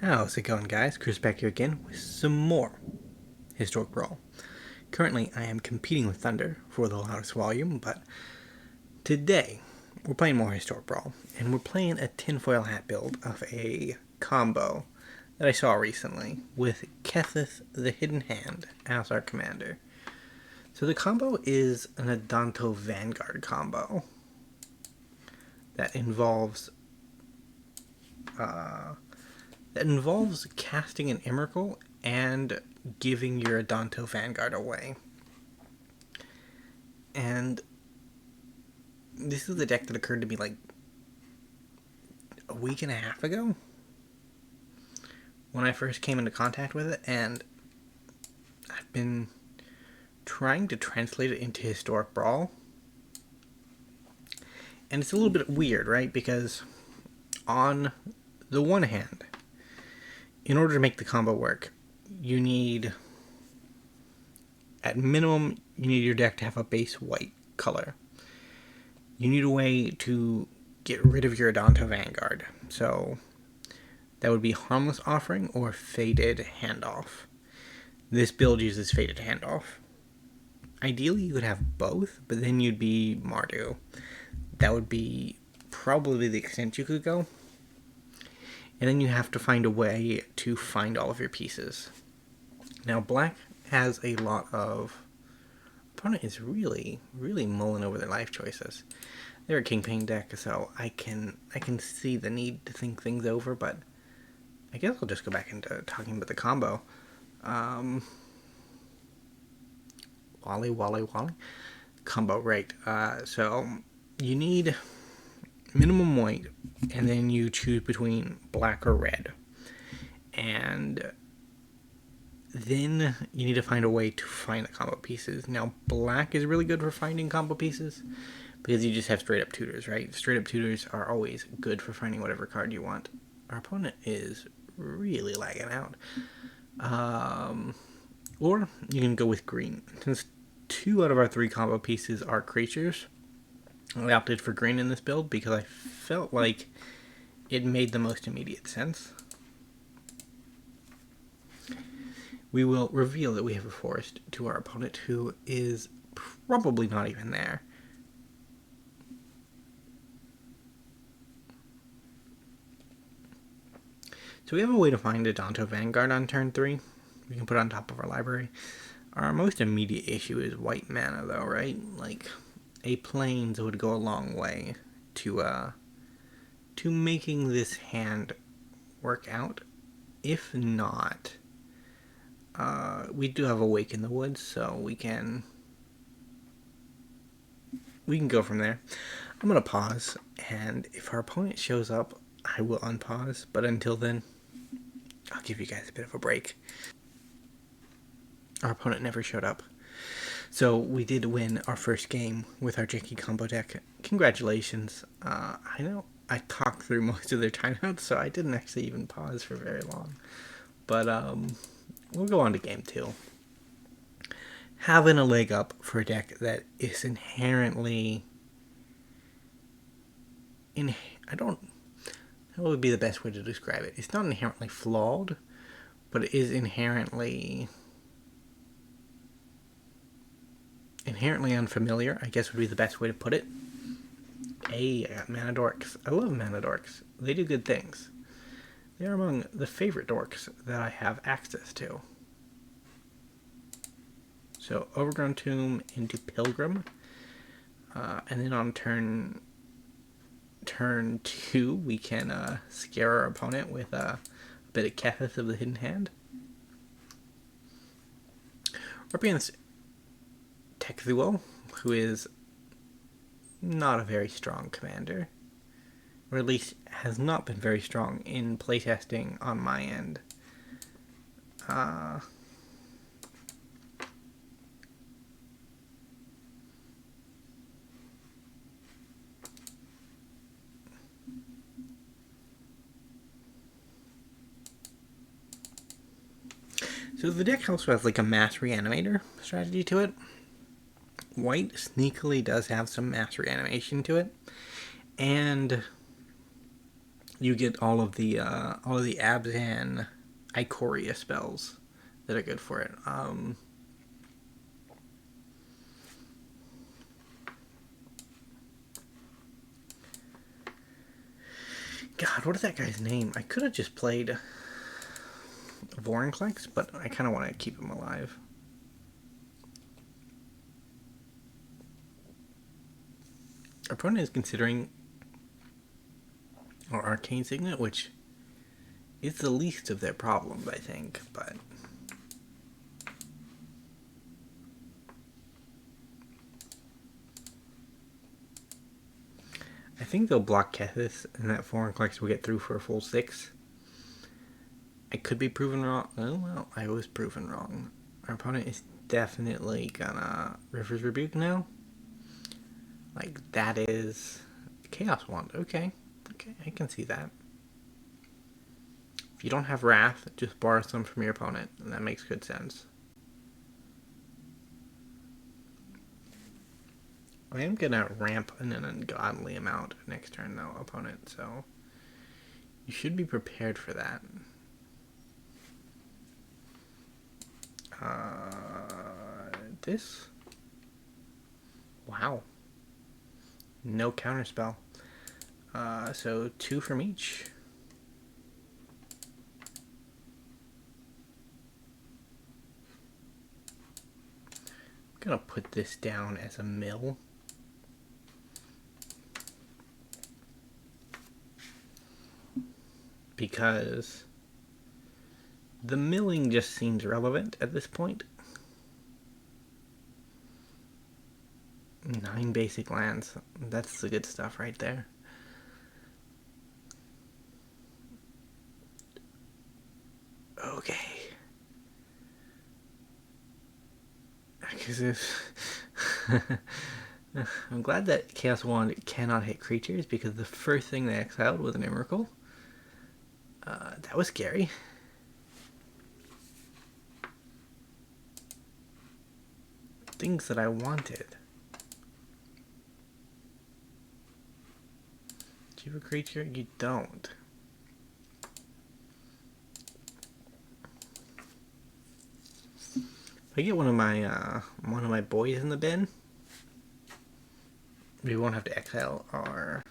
How's it going, guys? Chris back here again with some more Historic Brawl. Currently, I am competing with Thunder for the loudest volume, but today we're playing more Historic Brawl, and we're playing a tinfoil hat build of a combo that I saw recently with Kethis the Hidden Hand as our commander. So the combo is an Adanto Vanguard combo that involves casting an Emrakul and giving your Adanto Vanguard away. And this is a deck that occurred to me like a week and a half ago when I first came into contact with it, and I've been trying to translate it into Historic Brawl. And it's a little bit weird, right? Because on the one hand, in order to make the combo work, you need, at minimum, you need your deck to have a base white color. You need a way to get rid of your Adanto Vanguard. So that would be Harmless Offering or Fated Handoff. This build uses Fated Handoff. Ideally, you could have both, but then you'd be Mardu. That would be probably the extent you could go. And then you have to find a way to find all of your pieces. Now, black has a lot of... Opponent is really mulling over their life choices. They're a Kingpin deck, so I can see the need to think things over, but I guess I'll just go back into talking about the combo. Wally. Combo, right. So you need minimum white, and then you choose between black or red. And then you need to find a way to find the combo pieces. Now, black is really good for finding combo pieces because you just have straight up tutors, right? Straight up tutors are always good for finding whatever card you want. Our opponent is really lagging out. Or you can go with green. Since 2 out of our 3 combo pieces are creatures, I opted for green in this build because I felt like it made the most immediate sense. We will reveal that we have a forest to our opponent, who is probably not even there. So we have a way to find Adanto Vanguard on turn 3. We can put it on top of our library. Our most immediate issue is white mana, though, right? Like, a plains would go a long way to making this hand work out. If not, we do have Awaken the Woods, so we can go from there. I'm gonna pause, and if our opponent shows up, I will unpause. But until then, I'll give you guys a bit of a break. Our opponent never showed up. So we did win our first game with our janky combo deck. Congratulations. I know I talked through most of their timeouts, so I didn't actually even pause for very long. But we'll go on to game 2. Having a leg up for a deck that is inherently... That would be the best way to describe it. It's not inherently flawed, but it is inherently unfamiliar, I guess would be the best way to put it. I got Mana Dorks. I love Mana Dorks. They do good things. They're among the favorite dorks that I have access to. So, Overgrown Tomb into Pilgrim. And then on turn 2, we can scare our opponent with a bit of Kethis of the Hidden Hand. We're up against Tekzuo, who is not a very strong commander, or at least has not been very strong in playtesting on my end. So the deck also has like a mass reanimator strategy to it. White sneakily does have some mass reanimation to it. And you get all of the Abzan Ikoria spells that are good for it. God, what is that guy's name? I could have just played Vorinclex, but I kind of want to keep him alive. Our opponent is considering our Arcane Signet, which is the least of their problems, I think, but... I think they'll block Kethis, and that Vorinclex will get through for a full 6. I could be proven wrong. Oh, well, I was proven wrong. Our opponent is definitely gonna River's Rebuke now. Like, that is Chaos Wand. Okay, I can see that. If you don't have Wrath, just borrow some from your opponent, and that makes good sense. I am gonna ramp an ungodly amount next turn, though, opponent, so you should be prepared for that. This? Wow. No counterspell. So 2 from each. I'm gonna put this down as a mill. Because the milling just seems relevant at this point. 9 basic lands. That's the good stuff right there. Okay. Because I'm glad that Chaos Wand cannot hit creatures, because the first thing they exiled was an Emrakul. That was scary. Things that I wanted. Do you have a creature? You don't. If I get one of my boys in the bin, we won't have to exile our...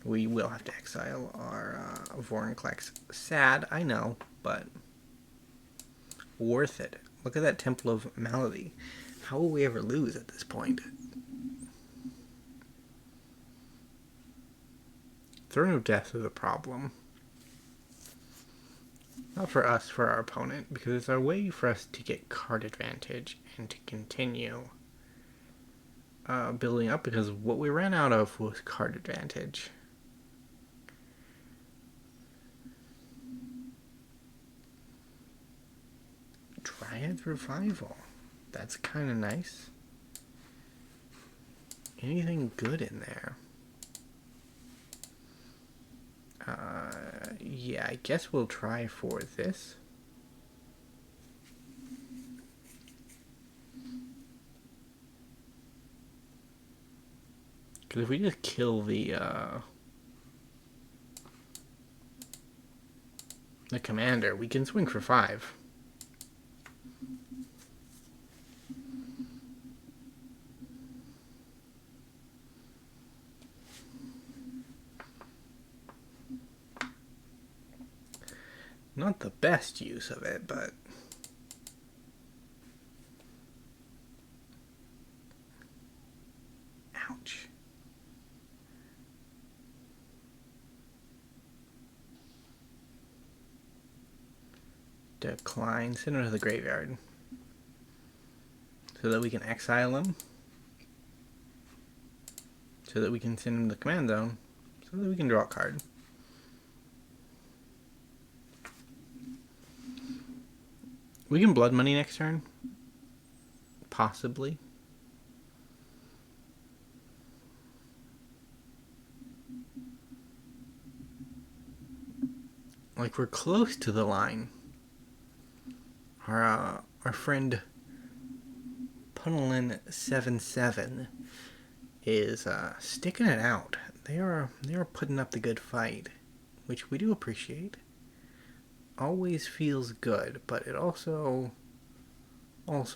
We will have to exile our Vorinclex. Sad, I know, but worth it. Look at that Temple of Malady. How will we ever lose at this point? Throne of Death is a problem. Not for us, for our opponent, because it's a way for us to get card advantage and to continue building up, because what we ran out of was card advantage. Dryad Revival. That's kind of nice. Anything good in there? Yeah, I guess we'll try for this. Because if we just kill the commander, we can swing for 5. Not the best use of it, but... Ouch. Decline. Send him to the graveyard. So that we can exile him. So that we can send him to the command zone. So that we can draw a card. We can Blood Money next turn. Possibly. Like, we're close to the line. Our friend Punnelin77 is sticking it out. they are putting up the good fight, which we do appreciate. Always feels good, but it also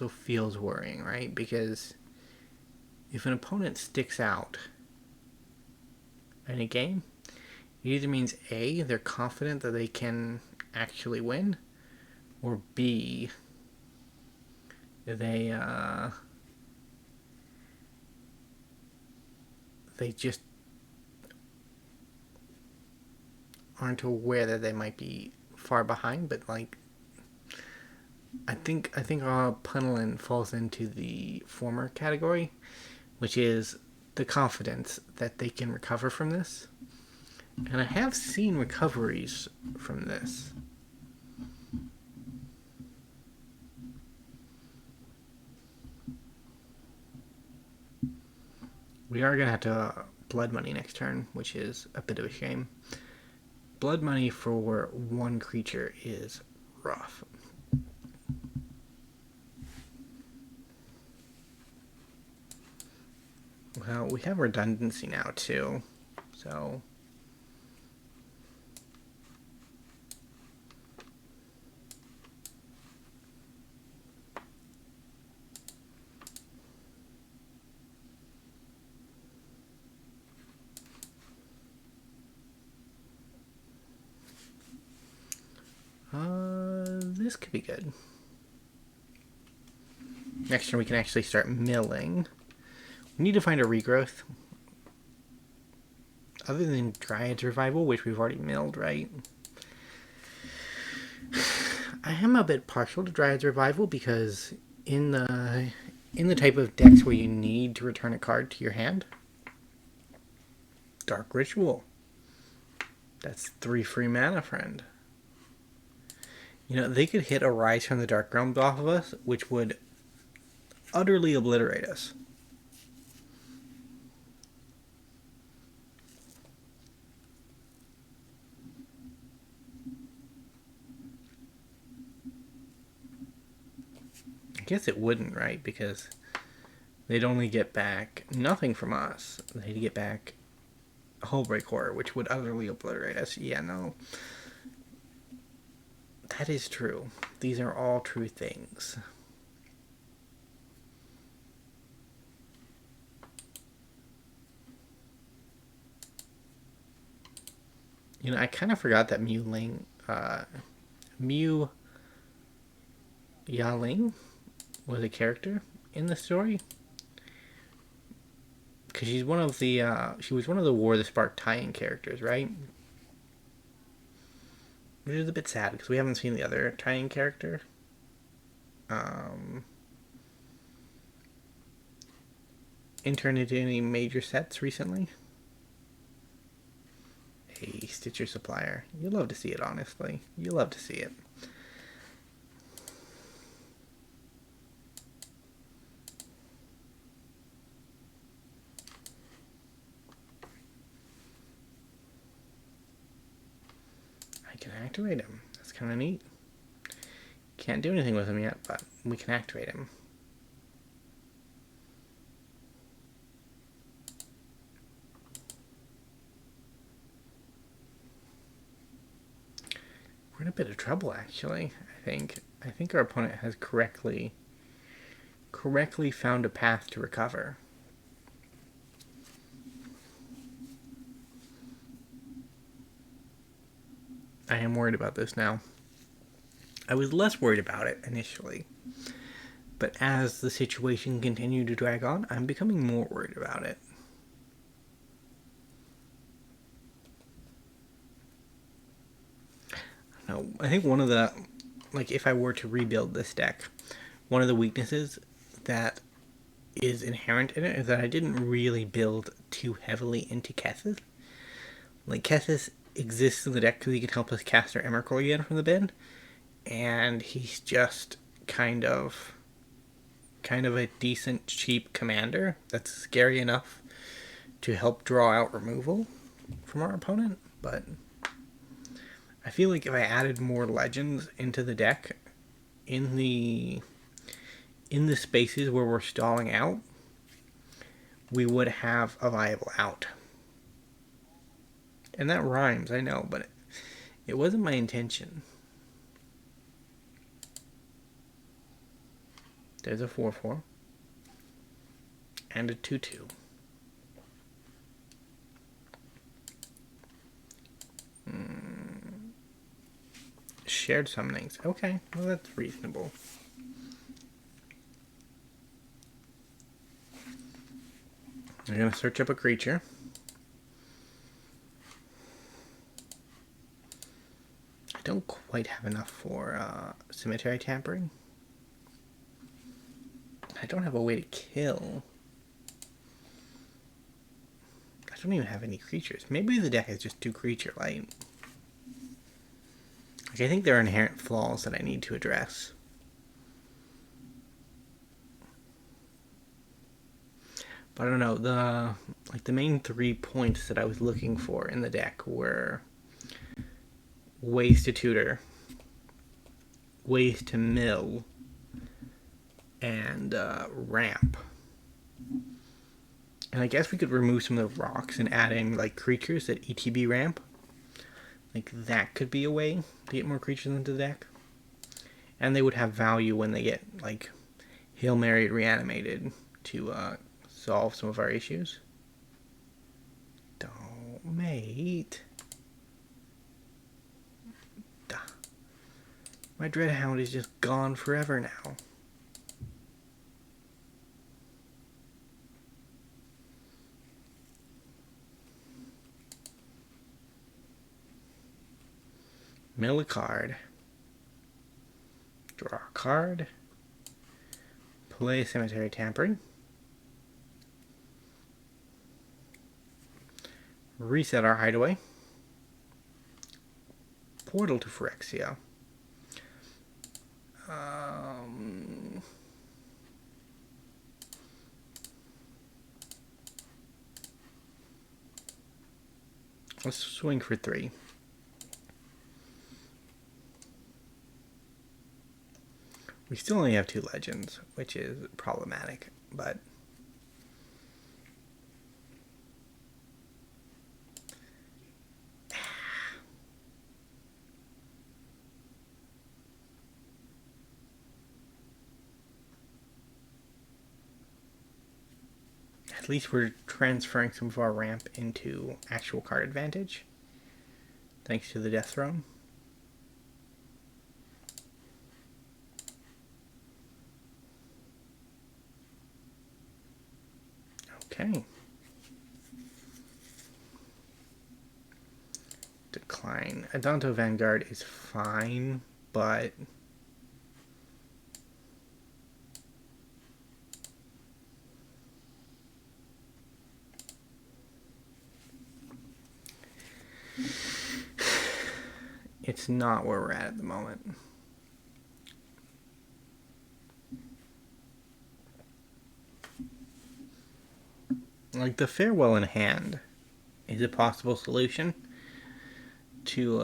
feels worrying, right? Because if an opponent sticks out in a game, it either means A, they're confident that they can actually win, or B, they just aren't aware that they might be far behind. But like, I think Punnelan falls into the former category, which is the confidence that they can recover from this. And I have seen recoveries from this. We are going to have to blood money next turn, which is a bit of a shame. Blood money for one creature is rough. Well, we have redundancy now too, so... this could be good. Next turn we can actually start milling. We need to find a regrowth. Other than Dryad's Revival, which we've already milled, right? I am a bit partial to Dryad's Revival because in the type of decks where you need to return a card to your hand, Dark Ritual. That's 3 free mana, friend. You know, they could hit a Rise from the Dark Realms off of us, which would utterly obliterate us. I guess it wouldn't, right? Because they'd only get back nothing from us. They'd get back a Hullbreak Horror, which would utterly obliterate us. Yeah, no. That is true. These are all true things. You know, I kind of forgot that Mew Yaling was a character in the story. Because she's one of the, she was one of the War of the Spark tie-in characters, right? Which is a bit sad, because we haven't seen the other tie-in character. Intern into any major sets recently? Hey, Stitcher Supplier. You love to see it, honestly. You love to see it. I can activate him. That's kind of neat. Can't do anything with him yet, but we can activate him. We're in a bit of trouble, actually. I think our opponent has correctly found a path to recover. I am worried about this now. I was less worried about it initially, but as the situation continued to drag on, I'm becoming more worried about it. No, I think one of the, like, if I were to rebuild this deck, one of the weaknesses that is inherent in it is that I didn't really build too heavily into Kethis. Like, Kethis exists in the deck because he can help us cast our Emrakul again from the bin, and he's just kind of a decent, cheap commander that's scary enough to help draw out removal from our opponent. But I feel like if I added more legends into the deck in the spaces where we're stalling out, we would have a viable out. And that rhymes, I know, but it wasn't my intention. There's a 4/4. And a 2/2. Shared summonings. Okay, well that's reasonable. I'm going to search up a creature. I don't quite have enough for Cemetery Tampering. I don't have a way to kill. I don't even have any creatures. Maybe the deck is just too creature light. Like, I think there are inherent flaws that I need to address. But I don't know, the main 3 points that I was looking for in the deck were ways to tutor, ways to mill, and ramp. And I guess we could remove some of the rocks and add in like creatures that ETB ramp. Like that could be a way to get more creatures into the deck. And they would have value when they get like Hail Mary reanimated to solve some of our issues. Don't, mate. Duh. My Dreadhound is just gone forever now. Mill a card. Draw a card. Play Cemetery Tampering. Reset our hideaway. Portal to Phyrexia. Let's swing for 3. We still only have 2 legends, which is problematic, but at least we're transferring some of our ramp into actual card advantage, thanks to the Death Throne. Okay. Decline. Adanto Vanguard is fine, but it's not where we're at the moment. Like, the Farewell in hand is a possible solution to,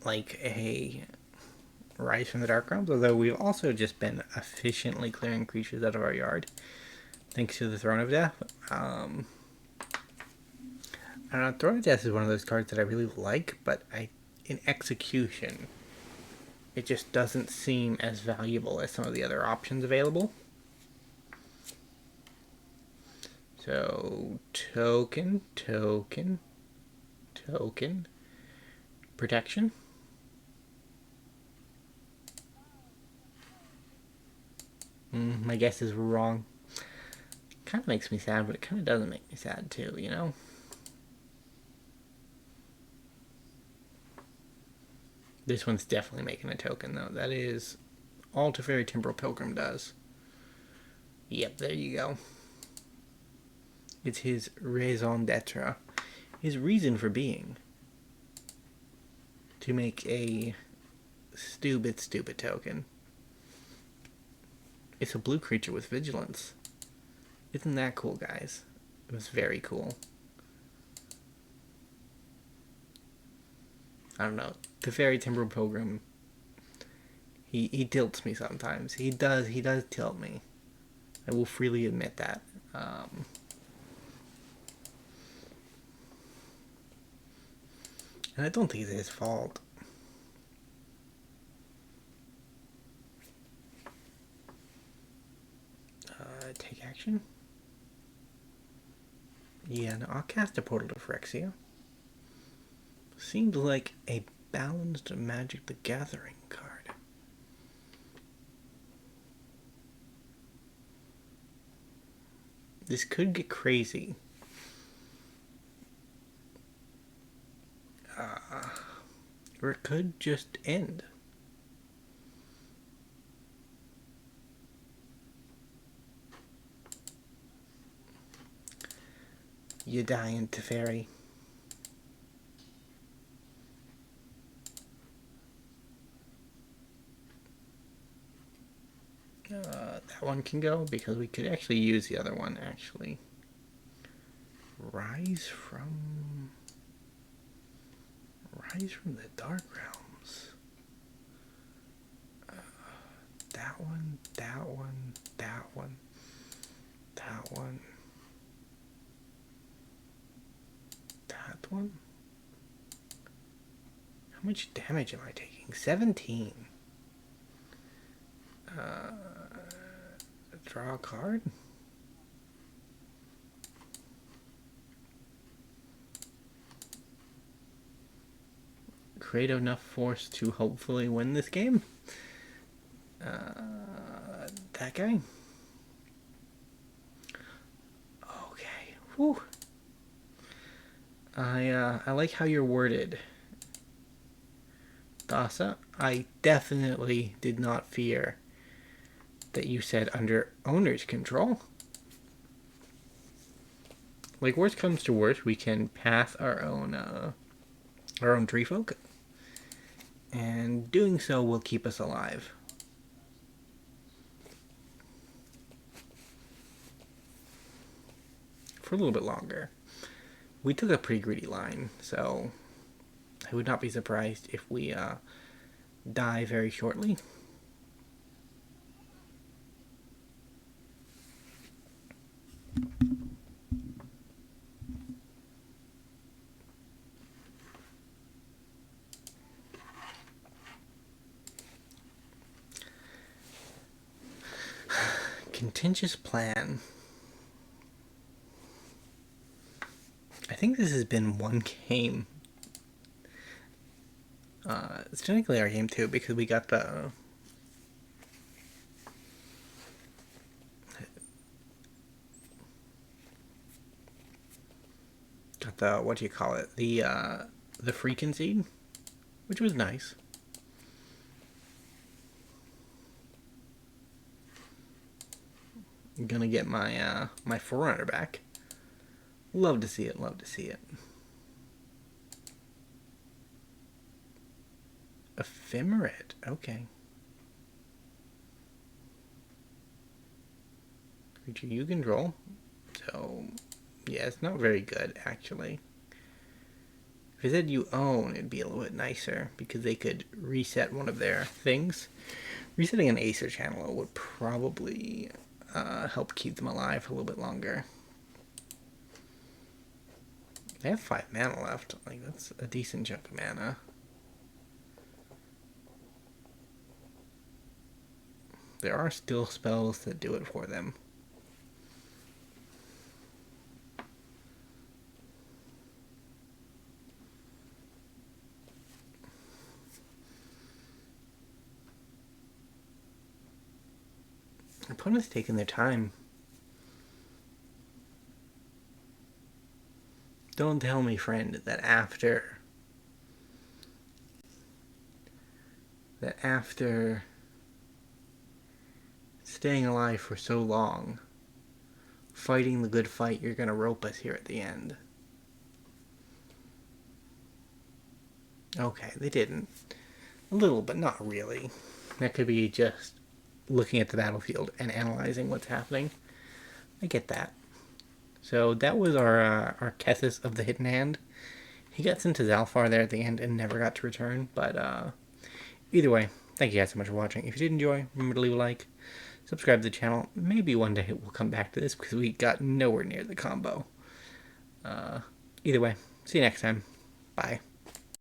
like, a Rise from the Dark Realms, although we've also just been efficiently clearing creatures out of our yard, thanks to the Throne of Death. I don't know, Throne of Death is one of those cards that I really like, but in execution, it just doesn't seem as valuable as some of the other options available. So, token, protection. My guess is wrong. Kind of makes me sad, but it kind of doesn't make me sad too, you know? This one's definitely making a token, though. That is all Teferi Temporal Pilgrim does. Yep, there you go. It's his raison d'etre, his reason for being, to make a stupid token. It's a blue creature with vigilance. Isn't that cool, guys? It was very cool. I don't know. Teferi Temporal Pilgrim, he tilts me sometimes. He does tilt me. I will freely admit that. And I don't think it's his fault. Take action? Yeah, no, I'll cast a Portal to Phyrexia. Seems like a balanced Magic the Gathering card. This could get crazy. Or it could just end. You dying, Teferi. That one can go because we could actually use the other one, actually. Rise from the Dark Realms. That one, that one, that one, that one. That one? How much damage am I taking? 17. Draw a card? Create enough force to hopefully win this game. That guy? Okay. Whew. I like how you're worded, Dasa. I definitely did not fear that you said under owner's control. Like, worst comes to worst, we can path our own tree folk, and doing so will keep us alive. For a little bit longer. We took a pretty greedy line, so I would not be surprised if we die very shortly. Contentious plan. I think this has been one game. It's technically our game too, because we got the what do you call it? The free concede, which was nice. I'm gonna get my my Forerunner back. Love to see it, love to see it. Ephemerate, okay. Creature you control. So, yeah, it's not very good, actually. If it said you own, it'd be a little bit nicer, because they could reset one of their things. Resetting an Acer channel would probably help keep them alive for a little bit longer. They have 5 mana left. Like, that's a decent chunk of mana. There are still spells that do it for them. Opponent's taking their time. Don't tell me, friend, that after staying alive for so long, fighting the good fight, you're gonna rope us here at the end. Okay, they didn't. A little, but not really. That could be just looking at the battlefield and analyzing what's happening. I get that. So that was our Kethis of the Hidden Hand. He got sent to Zalfar there at the end and never got to return. But either way, thank you guys so much for watching. If you did enjoy, remember to leave a like, subscribe to the channel. Maybe one day we'll come back to this because we got nowhere near the combo. Either way, see you next time. Bye.